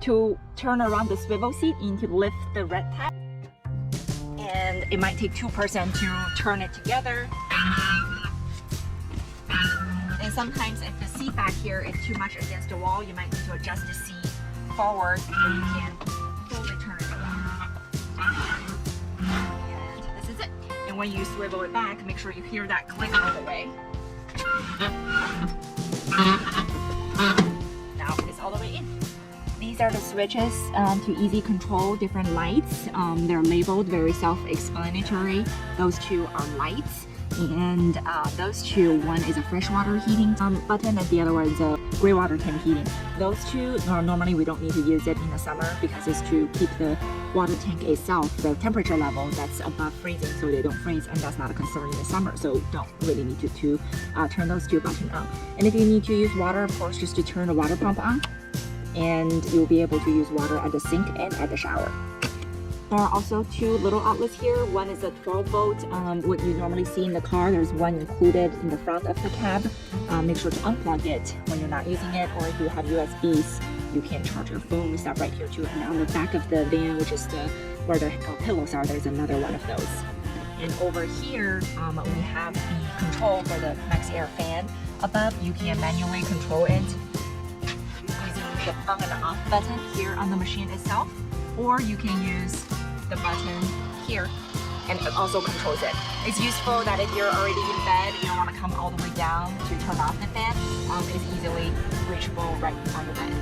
To turn around the swivel seat, you need to lift the red tab. And it might take 2% to turn it together. And sometimes if the seat back here is too much against the wall, you might need to adjust the seat forward so you can fully turn it around. And this is it. And when you swivel it back, make sure you hear that click all the way. Now it's all the way in. These are the switches to easy control different lights. They're labeled very self-explanatory. Those two are lights. And those two, one is a freshwater heating button and the other one is a gray water tank heating. Those two, normally we don't need to use it in the summer because it's to keep the water tank itself, the temperature level that's above freezing so they don't freeze, and that's not a concern in the summer, so don't really need to turn those two buttons on. And if you need to use water, of course, just to turn the water pump on, and you'll be able to use water at the sink and at the shower. There are also two little outlets here. One is a 12 volt, what you normally see in the car. There's one included in the front of the cab. Make sure to unplug it when you're not using it, or if you have USBs, you can charge your phone. It's that right here too. And on the back of the van, which is where the pillows are, there's another one of those. And over here, we have the control for the Max Air fan. Above, you can manually control it using the on and off button here on the machine itself, or you can use the button here, and it also controls it. It's useful that if you're already in bed, you don't want to come all the way down to turn off the fan. It's easily reachable right on the bed.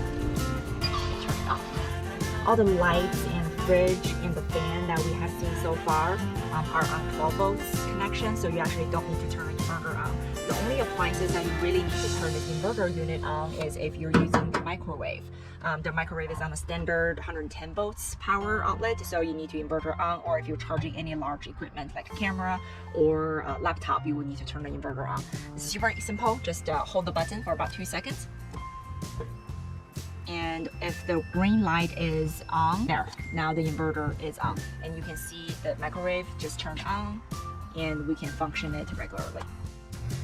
Turn it off. All the lights and fridge and the fan that we have seen so far are on 12 volts connection, so you actually don't need to turn the inverter on. The only appliances that you really need to turn this inverter unit on is if you're using the microwave. The microwave is on a standard 110 volts power outlet, so you need to inverter on, or if you're charging any large equipment like a camera or a laptop, you will need to turn the inverter on. It's super simple, just hold the button for about 2 seconds. And if the green light is on, there, now the inverter is on. And you can see the microwave just turned on, and we can function it regularly.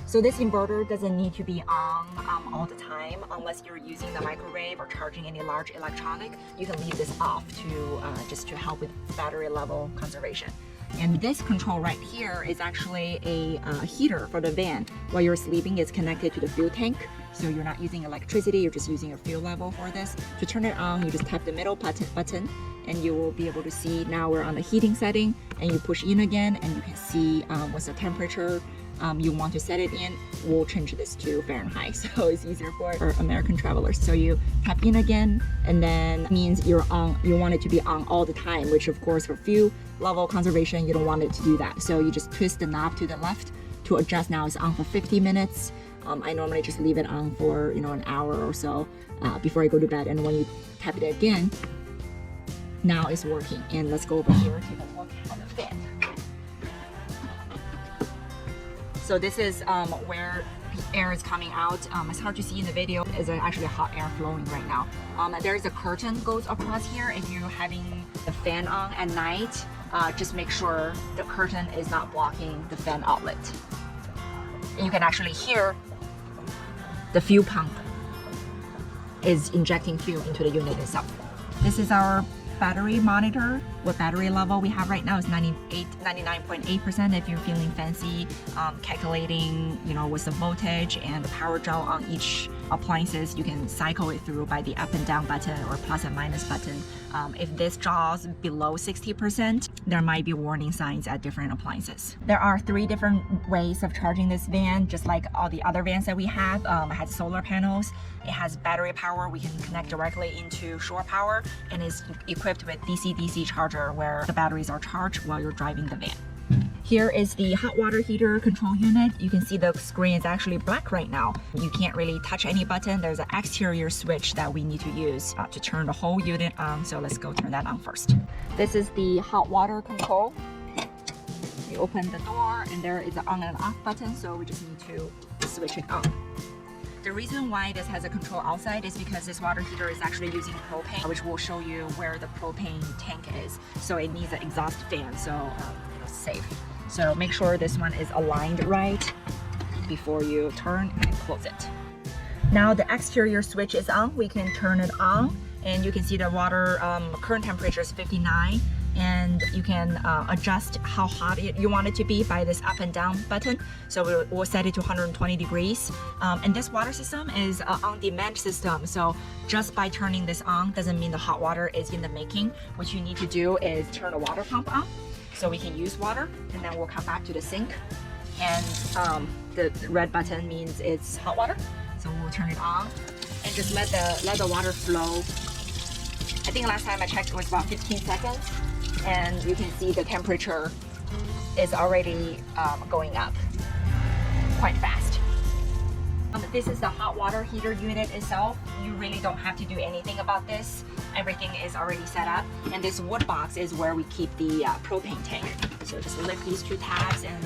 So this inverter doesn't need to be on all the time unless you're using the microwave or charging any large electronic. You can leave this off to just to help with battery level conservation. And this control right here is actually a heater for the van. While you're sleeping, it's connected to the fuel tank. So you're not using electricity, you're just using your fuel level for this. To turn it on, you just tap the middle button and you will be able to see now we're on the heating setting, and you push in again and you can see what's the temperature you want to set it in. We'll change this to Fahrenheit, so it's easier for American travelers. So you tap in again, and then means you're on. You want it to be on all the time, which of course for fuel level conservation, you don't want it to do that. So you just twist the knob to the left to adjust. Now it's on for 50 minutes. I normally just leave it on for an hour or so before I go to bed. And when you tap it again, now it's working. And let's go over here, take a look at the fan. So this is where the air is coming out. It's hard to see in the video. It's actually hot air flowing right now. There's a curtain goes across here. If you're having the fan on at night, just make sure the curtain is not blocking the fan outlet. And you can actually hear the fuel pump is injecting fuel into the unit itself. This is our battery monitor. What battery level we have right now is 99.8%. If you're feeling fancy calculating what's the voltage and the power draw on each appliances, you can cycle it through by the up and down button or plus and minus button. If this draws below 60%, there might be warning signs at different appliances. There are 3 different ways of charging this van, just like all the other vans that we have. It has solar panels, it has battery power, we can connect directly into shore power, and is equipped with DC-DC charger where the batteries are charged while you're driving the van. Here is the hot water heater control unit. You can see the screen is actually black right now. You can't really touch any button. There's an exterior switch that we need to use to turn the whole unit on. So let's go turn that on first. This is the hot water control. You open the door and there is an on and off button. So we just need to switch it on. The reason why this has a control outside is because this water heater is actually using propane, which will show you where the propane tank is. So it needs an exhaust fan, so it's safe. So make sure this one is aligned right before you turn and close it. Now the exterior switch is on. We can turn it on and you can see the water current temperature is 59, and you can adjust how hot you want it to be by this up and down button. So we'll set it to 120 degrees. And this water system is an on-demand system. So just by turning this on doesn't mean the hot water is in the making. What you need to do is turn the water pump on so we can use water, and then we'll come back to the sink. And the red button means it's hot water. So we'll turn it on and just let the water flow. I think last time I checked it was about 15 seconds. And you can see the temperature is already going up quite fast. This is the hot water heater unit itself. You really don't have to do anything about this. Everything is already set up. And this wood box is where we keep the propane tank. So just lift these two tabs and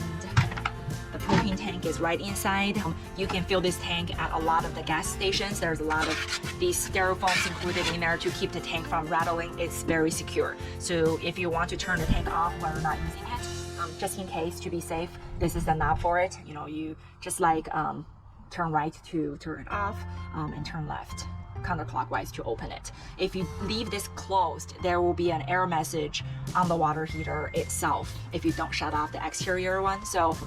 the propane tank is right inside. You can fill this tank at a lot of the gas stations. There's a lot of these styrofoams included in there to keep the tank from rattling. It's very secure. So if you want to turn the tank off while you're not using it, just in case, to be safe, this is the knob for it. You know, you just like turn right to turn it off and turn left counterclockwise to open it. If you leave this closed, there will be an error message on the water heater itself if you don't shut off the exterior one.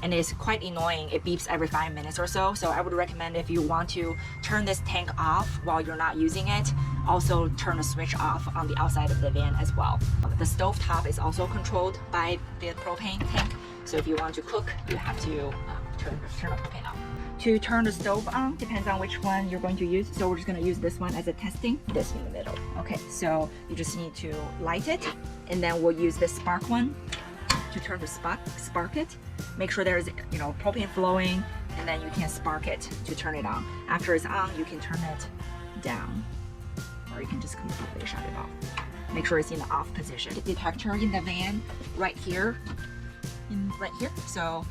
And it's quite annoying. It beeps every 5 minutes or so. So I would recommend, if you want to turn this tank off while you're not using it, also turn the switch off on the outside of the van as well. The stove top is also controlled by the propane tank. So if you want to cook, you have to turn the propane off. To turn the stove on, depends on which one you're going to use. So we're just going to use this one as a testing, this in the middle. Okay, so you just need to light it, and then we'll use this spark one to turn the spark it. Make sure there's, you know, propane flowing, and then you can spark it to turn it on. After it's on, you can turn it down, or you can just completely shut it off. Make sure it's in the off position. The detector in the van right here, so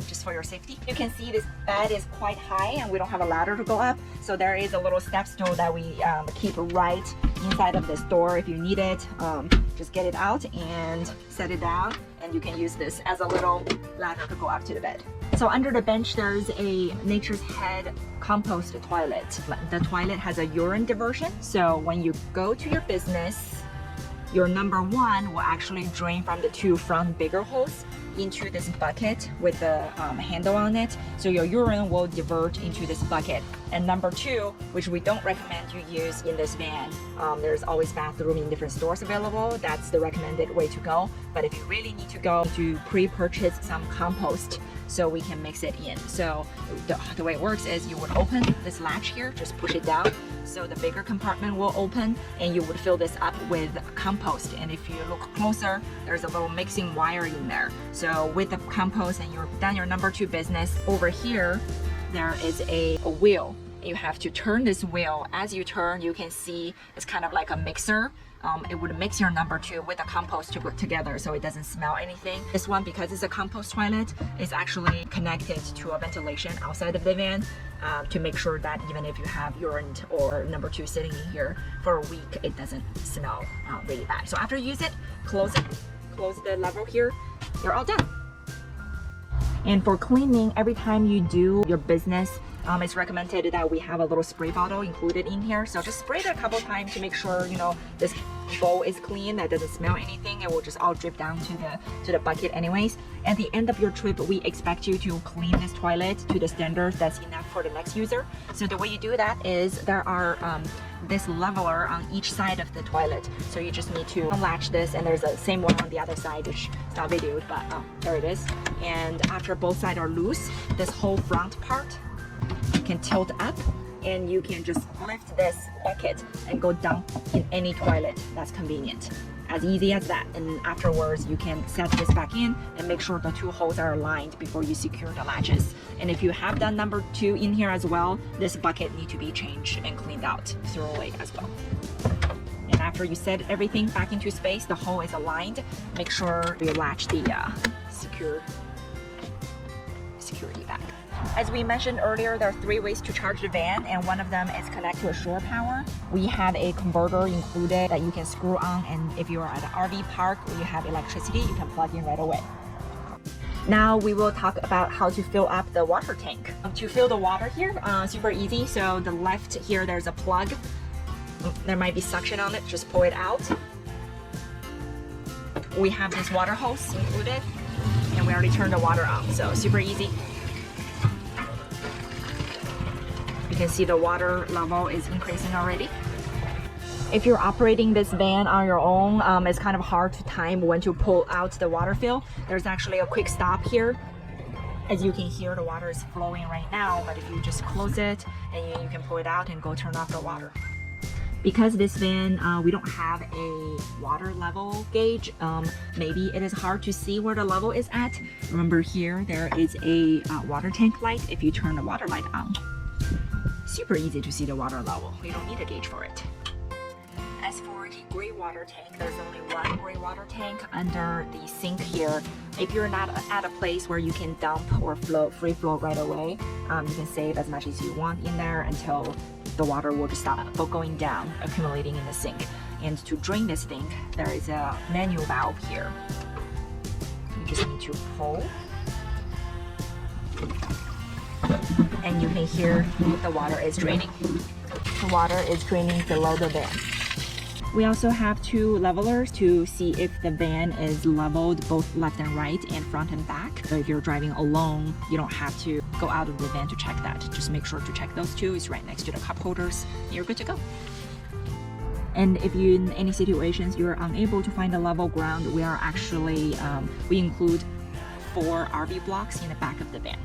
just for your safety. You can see this bed is quite high and we don't have a ladder to go up, so there is a little step stool that we keep right inside of this door. If you need it, just get it out and set it down, and you can use this as a little ladder to go up to the bed. So under the bench there's a Nature's Head compost toilet. The toilet has a urine diversion, so when you go to your business, your number one will actually drain from the two front bigger holes into this bucket with the handle on it. So your urine will divert into this bucket. And number two, which we don't recommend you use in this van, there's always bathroom in different stores available. That's the recommended way to go. But if you really need to go, to pre-purchase some compost so we can mix it in. So the way it works is you would open this latch here, just push it down, so the bigger compartment will open, and you would fill this up with compost. And if you look closer, there's a little mixing wire in there. So with the compost and you're done your number two business, over here there is a wheel. You have to turn this wheel. As you turn, you can see it's kind of like a mixer. It would mix your number two with the compost to put together so it doesn't smell anything. This one, because it's a compost toilet, is actually connected to a ventilation outside of the van to make sure that even if you have urine or number two sitting in here for a week, it doesn't smell really bad. So after you use it, close the lever here, you're all done. And for cleaning, every time you do your business, it's recommended that we have a little spray bottle included in here. So just spray it a couple times to make sure, you know, this bowl is clean, that doesn't smell anything. It will just all drip down to the bucket anyways. At the end of your trip, we expect you to clean this toilet to the standards that's enough for the next user. So the way you do that is there are this leveler on each side of the toilet. So you just need to unlatch this, and there's the same one on the other side, which is not videoed, but there it is. And after both sides are loose, this whole front part can tilt up, and you can just lift this bucket and go down in any toilet that's convenient. As easy as that. And afterwards, you can set this back in and make sure the two holes are aligned before you secure the latches. And if you have done number two in here as well, this bucket needs to be changed and cleaned out thoroughly as well. And after you set everything back into space, the hole is aligned. Make sure you latch the security back. As we mentioned earlier, there are 3 ways to charge the van, and one of them is connect to a shore power. We have a converter included that you can screw on, and if you're at an RV park where you have electricity, you can plug in right away. Now we will talk about how to fill up the water tank. To fill the water here, super easy. So the left here, there's a plug there might be suction on it, just pull it out. We have this water hose included, and we already turned the water on, so super easy. You can see the water level is increasing already. If you're operating this van on your own, it's kind of hard to time when to pull out the water fill. There's actually a quick stop here. As you can hear, the water is flowing right now, but if you just close it, and you can pull it out and go turn off the water. Because this van, we don't have a water level gauge, maybe it is hard to see where the level is at. Remember here, there is a water tank light if you turn the water light on. Super easy to see the water level. You don't need a gauge for it. As for the gray water tank, there's only one gray water tank under the sink here. If you're not at a place where you can dump or free flow right away, you can save as much as you want in there until the water will just stop going down, accumulating in the sink. And to drain this thing, there is a manual valve here. You just need to pull, and you can hear the water is draining. The water is draining below the van. We also have two levelers to see if the van is leveled both left and right and front and back. So if you're driving alone, you don't have to go out of the van to check that. Just make sure to check those two. It's right next to the cup holders. You're good to go. And if you, in any situations, you're unable to find a level ground, we are actually, we include 4 RV blocks in the back of the van.